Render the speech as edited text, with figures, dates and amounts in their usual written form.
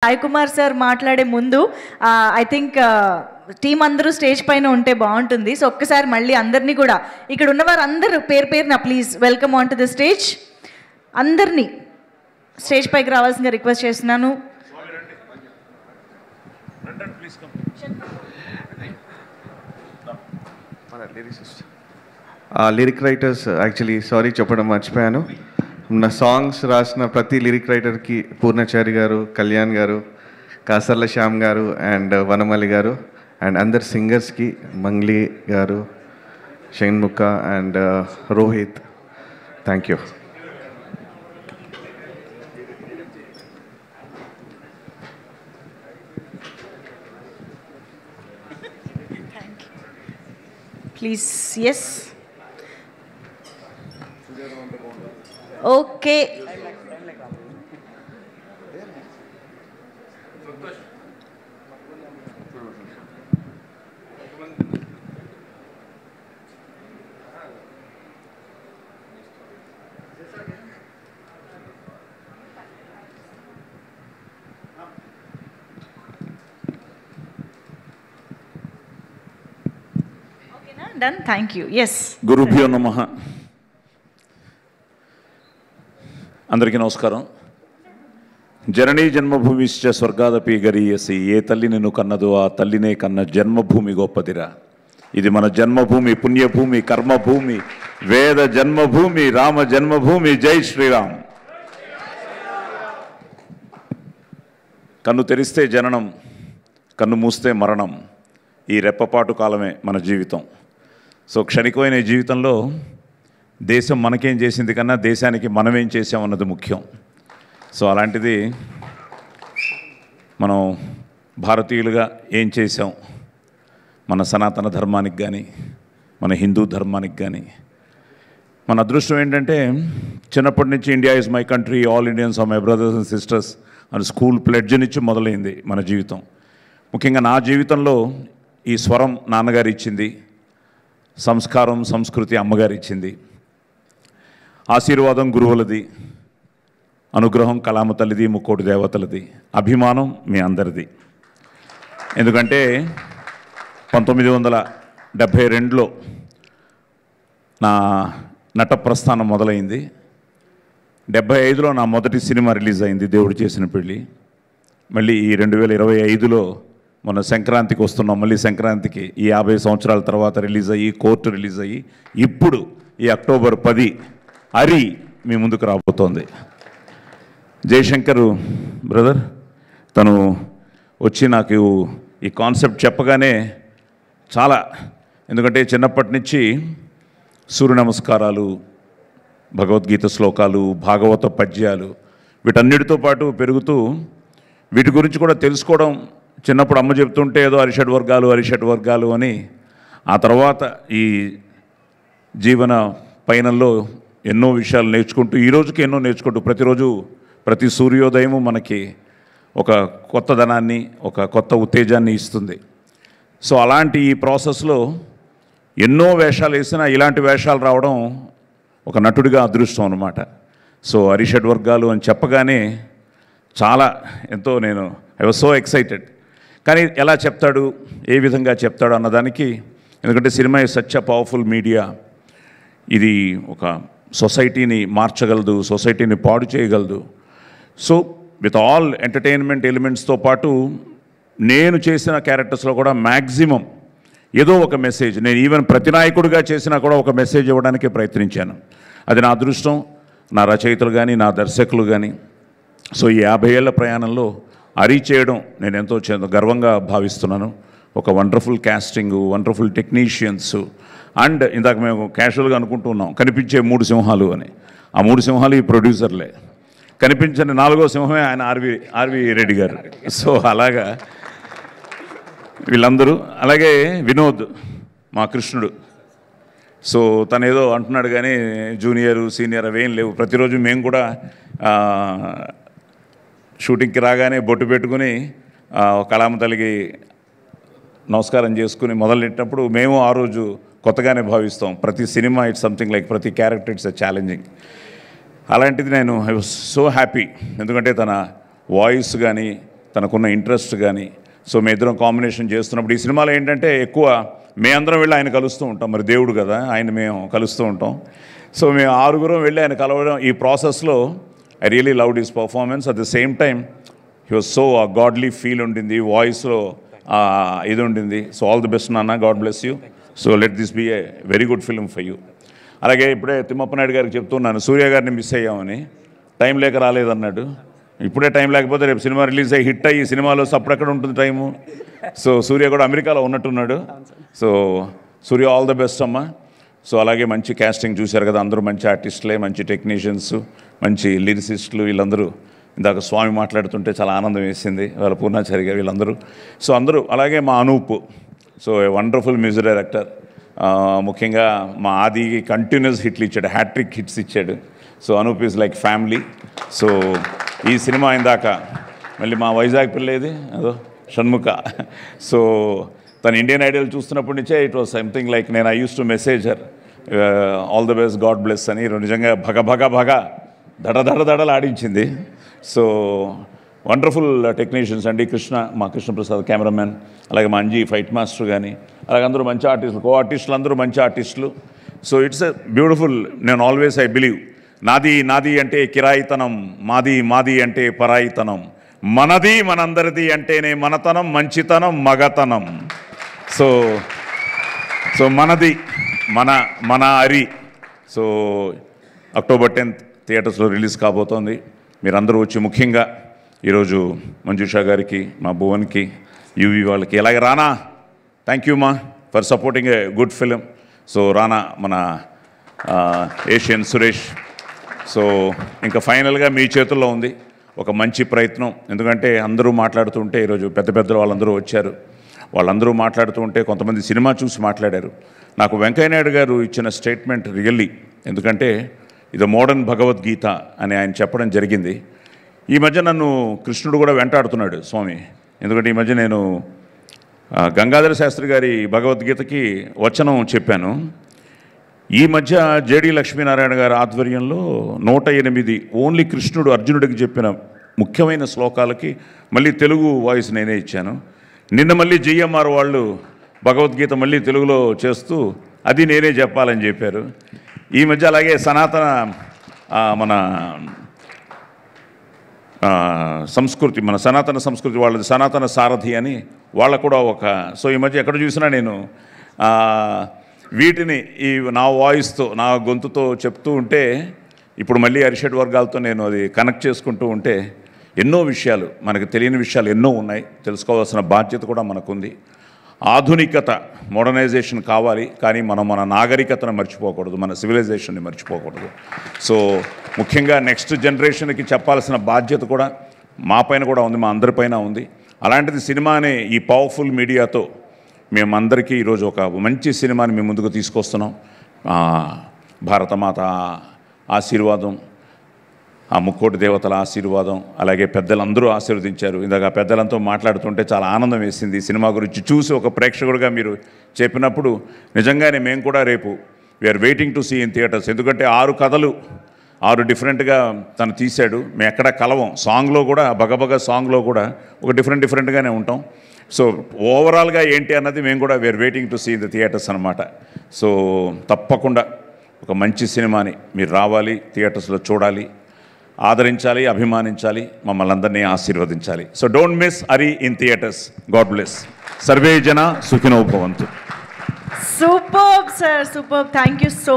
Sai Kumar sir మాట్లాడే ముందు I think team అందరూ స్టేజ్ పైన ఉంటే బాగుంటుంది. సో ఒక్కసారి మళ్ళీ అందరినీ కూడా ఇక్కడ ఉన్న వారు అందరూ పేరున please welcome on to the stage. అందరినీ స్టేజ్ పైకి రావాల్సిందిగా రిక్వెస్ట్ చేస్తున్నాను. లిరిక్ రైటర్స్ యాక్చువల్లీ సారీ చెప్పడం మర్చిపోయాను. నా సాంగ్స్ రాసిన ప్రతి లిరిక్ రైటర్కి పూర్ణచారి గారు, కళ్యాణ్ గారు, కాసర్ల శ్యామ్ గారు అండ్ వనమల్లి గారు అండ్ అందరు సింగర్స్కి Mangli garu, Shanmukha and Rohit, thank you. Please. Yes, okay. Done, thank you. Yes. గురుభ్యో నమః. అందరికీ నమస్కారం. జననీ జన్మభూమిశ్చ స్వర్గాదపి గరీయసి, ఏ తల్లి నిన్ను కన్నదో ఆ తల్లినే కన్న జన్మభూమి గొప్పదిరా. ఇది మన జన్మభూమి, పుణ్యభూమి, కర్మభూమి, వేద జన్మభూమి, రామ జన్మభూమి. జై శ్రీరామ్. కన్ను తెరిస్తే జననం, కన్ను మూస్తే మరణం. ఈ రెప్పపాటు కాలమే మన జీవితం. సో క్షణికమైన జీవితంలో దేశం మనకేం చేసింది కన్నా దేశానికి మనమేం చేసామన్నది ముఖ్యం. సో అలాంటిది మనం భారతీయులుగా ఏం చేసాం, మన సనాతన ధర్మానికి కానీ మన హిందూ ధర్మానికి కానీ. మన అదృష్టం ఏంటంటే చిన్నప్పటి నుంచి India is my country, all Indians are my brothers and sisters అని స్కూల్ ప్లెడ్జ్ నుంచి మొదలైంది మన జీవితం. ముఖ్యంగా నా జీవితంలో ఈ స్వరం నాన్నగారు ఇచ్చింది, సంస్కారం సంస్కృతి అమ్మగారు ఇచ్చింది, ఆశీర్వాదం గురువులది, అనుగ్రహం కళామ తల్లిది, ముక్కోటి దేవతలది, అభిమానం మీ అందరిది. ఎందుకంటే 1972లో నా నట ప్రస్థానం మొదలైంది. 75లో నా మొదటి సినిమా రిలీజ్ అయింది, దేవుడు చేసిన పెళ్ళి. మళ్ళీ ఈ 2025లో మొన్న సంక్రాంతికి వస్తున్నాం. మళ్ళీ సంక్రాంతికి ఈ 50 సంవత్సరాల తర్వాత రిలీజ్ అయ్యి, కోర్టు రిలీజ్ అయ్యి, ఇప్పుడు ఈ అక్టోబర్ 10 అరి మీ ముందుకు రాబోతోంది. జయశంకర్ బ్రదర్ తను వచ్చి నాకు ఈ కాన్సెప్ట్ చెప్పగానే చాలా, ఎందుకంటే చిన్నప్పటి నుంచి సూర్య నమస్కారాలు, భగవద్గీత శ్లోకాలు, భాగవత పద్యాలు వీటన్నిటితో పాటు పెరుగుతూ వీటి గురించి కూడా తెలుసుకోవడం. చిన్నప్పుడు అమ్మ చెప్తుంటే ఏదో అరిషడ్ వర్గాలు అని, ఆ తర్వాత ఈ జీవన పయనంలో ఎన్నో విషయాలు నేర్చుకుంటూ ఈరోజుకి ఎన్నో నేర్చుకుంటూ ప్రతిరోజు ప్రతి సూర్యోదయము మనకి ఒక కొత్తదనాన్ని, ఒక కొత్త ఉత్తేజాన్ని ఇస్తుంది. సో అలాంటి ఈ ప్రాసెస్లో ఎన్నో వేషాలు వేసినా ఇలాంటి వేషాలు రావడం ఒక నటుడిగా అదృష్టం అన్నమాట. సో అరిషడ్ వర్గాలు అని చెప్పగానే చాలా ఎంతో ఐ వాజ్ సో ఎక్సైటెడ్. కానీ ఎలా చెప్తాడు, ఏ విధంగా చెప్తాడు అన్నదానికి, ఎందుకంటే cinema is such a powerful media. ఇది ఒక సొసైటీని మార్చగలదు, సొసైటీని పాడు చేయగలదు. సో విత్ ఆల్ ఎంటర్టైన్మెంట్ ఎలిమెంట్స్తో పాటు నేను చేసిన క్యారెక్టర్స్లో కూడా మ్యాక్సిమం ఏదో ఒక మెసేజ్, నేను ఈవెన్ ప్రతినాయకుడిగా చేసినా కూడా ఒక మెసేజ్ ఇవ్వడానికి ప్రయత్నించాను. అది నా అదృష్టం, నా రచయితలు కానీ నా దర్శకులు కానీ. సో ఈ 50 ఏళ్ల ప్రయాణంలో అరీ చేయడం నేను ఎంతో గర్వంగా భావిస్తున్నాను. ఒక wonderful casting, wonderful technicians. And ఇందాక మేము క్యాజువల్గా అనుకుంటున్నాం కనిపించే 3 సింహాలు అని. ఆ 3 సింహాలు ఈ ప్రొడ్యూసర్లే. కనిపించని 4వ సింహమే ఆయన ఆర్వి రెడ్డి గారు. సో అలాగా వీళ్ళందరూ, అలాగే వినోద్ మా కృష్ణుడు. సో తను ఏదో అంటున్నాడు కానీ జూనియర్ సీనియర్ అవేం లేవు. ప్రతిరోజు మేము కూడా షూటింగ్కి రాగానే బొట్టు పెట్టుకుని కళామ తల్లికి నమస్కారం చేసుకుని మొదలెట్టినప్పుడు మేము ఆ రోజు కొత్తగానే భావిస్తాం. ప్రతి సినిమా ఇట్స్ సంథింగ్ లైక్, ప్రతి క్యారెక్టర్ ఇట్స్ ఛాలెంజింగ్. అలాంటిది నేను ఐ వాజ్ సో హ్యాపీ. ఎందుకంటే తన వాయిస్ కానీ తనకున్న ఇంట్రెస్ట్ కానీ. సో మీ ఇద్దరం కాంబినేషన్ చేస్తున్నప్పుడు ఈ సినిమాలో ఏంటంటే ఎక్కువ మే అందరం వెళ్ళి ఆయన కలుస్తూ ఉంటాం, మరి దేవుడు కదా ఆయన మేము కలుస్తూ ఉంటాం. సో మేము 6 వెళ్ళి ఆయన కలవడం, ఈ ప్రాసెస్లో I really loved his performance. At the same time he was so godly feel ఉండింది, వాయిస్లో ఇది ఉండింది. సో ఆల్ ది బెస్ట్ నాన్న, god bless you. So let this be a very good film for you. అలాగే ఇప్పుడే తిమ్మప్ప నాయుడు గారికి చెప్తున్నాను, సూర్య గారిని మిస్ అయ్యామని, టైం లేక రాలేదన్నాడు. ఇప్పుడే టైం లేకపోతే రేపు సినిమా రిలీజ్ అయ్యి హిట్ అయ్యి సినిమాలో అప్పుడెక్కడ ఉంటుంది టైము. సో సూర్య కూడా అమెరికాలో ఉన్నట్టున్నాడు. So Surya all the best అమ్మా. సో అలాగే మంచి క్యాస్టింగ్ చూశారు కదా, అందరూ మంచి ఆర్టిస్టులే, మంచి టెక్నీషియన్స్, మంచి లిరిసిస్టులు వీళ్ళందరూ. ఇందాక స్వామి మాట్లాడుతుంటే చాలా ఆనందం వేసింది, వాళ్ళ పూర్ణాచారి గారు వీళ్ళందరూ. సో అందరూ, అలాగే మా Anoop, so a wonderful music director. ముఖ్యంగా మా ఆది కంటిన్యూస్ హిట్లు ఇచ్చాడు, హ్యాట్రిక్ హిట్స్ ఇచ్చాడు. So Anoop is like family. So ఈ సినిమా ఇందాక మళ్ళీ మా వైజాగ్ పిల్లేది అదో షణ్ముఖ. సో తను ఇండియన్ ఐడల్ చూస్తున్నప్పటి నుంచే ఇట్ వాజ్ సంథింగ్ లైక్, నేను I use to message her all the best, God bless అని. నిజంగా భగ దడలు ఆడించింది. సో వండర్ఫుల్ టెక్నీషియన్స్ అండి. మా కృష్ణప్రసాద్ కెమెరామెన్, అలాగే మా అంజీ ఫైట్ మాస్టర్ కానీ, అలాగే అందరూ మంచి ఆర్టిస్టులు, కో ఆర్టిస్టులు అందరూ మంచి ఆర్టిస్టులు. So it's a beautiful. నేను ఆల్వేస్ ఐ బిలీవ్, నాది అంటే కిరాయితనం, మాది అంటే పరాయితనం, మనది మనందరిది అంటేనే మనతనం, మంచితనం, మగతనం. సో మనది మన అరి. సో అక్టోబర్ 10th థియేటర్స్లో రిలీజ్ కాబోతోంది. మీరందరూ వచ్చి, ముఖ్యంగా ఈరోజు మంజుషా గారికి, మా భువన్కి, యూవి వాళ్ళకి, అలాగే రానా, థ్యాంక్ యూ మా for supporting a good film. So రానా, మన ఏషియన్ సురేష్. సో ఇంకా ఫైనల్గా మీ చేతుల్లో ఉంది ఒక మంచి ప్రయత్నం. ఎందుకంటే అందరూ మాట్లాడుతుంటే, ఈరోజు పెద్దలు వాళ్ళందరూ వచ్చారు, వాళ్ళందరూ మాట్లాడుతూ ఉంటే కొంతమంది సినిమా చూసి మాట్లాడారు. నాకు వెంకయ్య నాయుడు గారు ఇచ్చిన స్టేట్మెంట్ రియల్లీ, ఎందుకంటే ఇది మోడర్న్ భగవద్గీత అని ఆయన చెప్పడం జరిగింది. ఈ మధ్య నన్ను కృష్ణుడు కూడా వెంటాడుతున్నాడు స్వామి. ఎందుకంటే ఈ మధ్య నేను గంగాధర శాస్త్రి గారి భగవద్గీతకి వచనం చెప్పాను. ఈ మధ్య జేడి లక్ష్మీనారాయణ గారి ఆధ్వర్యంలో 108 ఓన్లీ కృష్ణుడు అర్జునుడికి చెప్పిన ముఖ్యమైన శ్లోకాలకి మళ్ళీ తెలుగు వాయిస్ నేనే ఇచ్చాను. నిన్న మళ్ళీ జిఎంఆర్ వాళ్ళు భగవద్గీత మళ్ళీ తెలుగులో చేస్తూ అది నేనే చెప్పాలని చెప్పారు. ఈ మధ్య అలాగే సనాతన మన సంస్కృతి, మన సనాతన సంస్కృతి వాళ్ళది సనాతన సారథి అని వాళ్ళ కూడా ఒక. సో ఈ మధ్య ఎక్కడ చూసినా నేను వీటిని ఈ నా వాయిస్తో, నా గొంతుతో చెప్తూ ఉంటే, ఇప్పుడు మళ్ళీ అరిషడ్ వర్గాలతో నేను అది కనెక్ట్ చేసుకుంటూ ఉంటే, ఎన్నో విషయాలు, మనకు తెలియని విషయాలు ఎన్నో ఉన్నాయి, తెలుసుకోవాల్సిన బాధ్యత కూడా మనకుంది. ఆధునికత, మోడర్నైజేషన్ కావాలి, కానీ మనం మన నాగరికతను మర్చిపోకూడదు, మన సివిలైజేషన్ని మర్చిపోకూడదు. సో ముఖ్యంగా నెక్స్ట్ జనరేషన్కి చెప్పాల్సిన బాధ్యత కూడా మా పైన కూడా ఉంది, మా అందరిపైన ఉంది. అలాంటిది సినిమా అనే ఈ పవర్ఫుల్ మీడియాతో మేమందరికీ ఈరోజు ఒక మంచి సినిమాని మేము ముందుకు తీసుకొస్తున్నాం. భారతమాత ఆశీర్వాదం, ఆ ముక్కోటి దేవతల ఆశీర్వాదం, అలాగే పెద్దలందరూ ఆశీర్వదించారు. ఇందాక పెద్దలంతా మాట్లాడుతుంటే చాలా ఆనందం వేసింది. సినిమా గురించి చూసి ఒక ప్రేక్షకుడిగా మీరు చెప్పినప్పుడు నిజంగానే మేము కూడా రేపు we are waiting to see in theatres. ఎందుకంటే 6 కథలు 6 డిఫరెంట్గా తను తీశాడు. మేము ఎక్కడ కలవం. సాంగ్లో కూడా, బగబగ సాంగ్లో కూడా ఒక డిఫరెంట్గానే ఉంటాం. సో ఓవరాల్గా ఏంటి అన్నది మేము కూడా we are waiting to see the theatres అనమాట. సో తప్పకుండా ఒక మంచి సినిమాని మీరు రావాలి, థియేటర్స్లో చూడాలి, ఆదరించాలి, అభిమానించాలి, మమ్మల్ని అందరినీ ఆశీర్వదించాలి. So don't miss Ari in theatres. God bless. Survey జన సుఖినో భవంతు. Super sir, super. Thank you so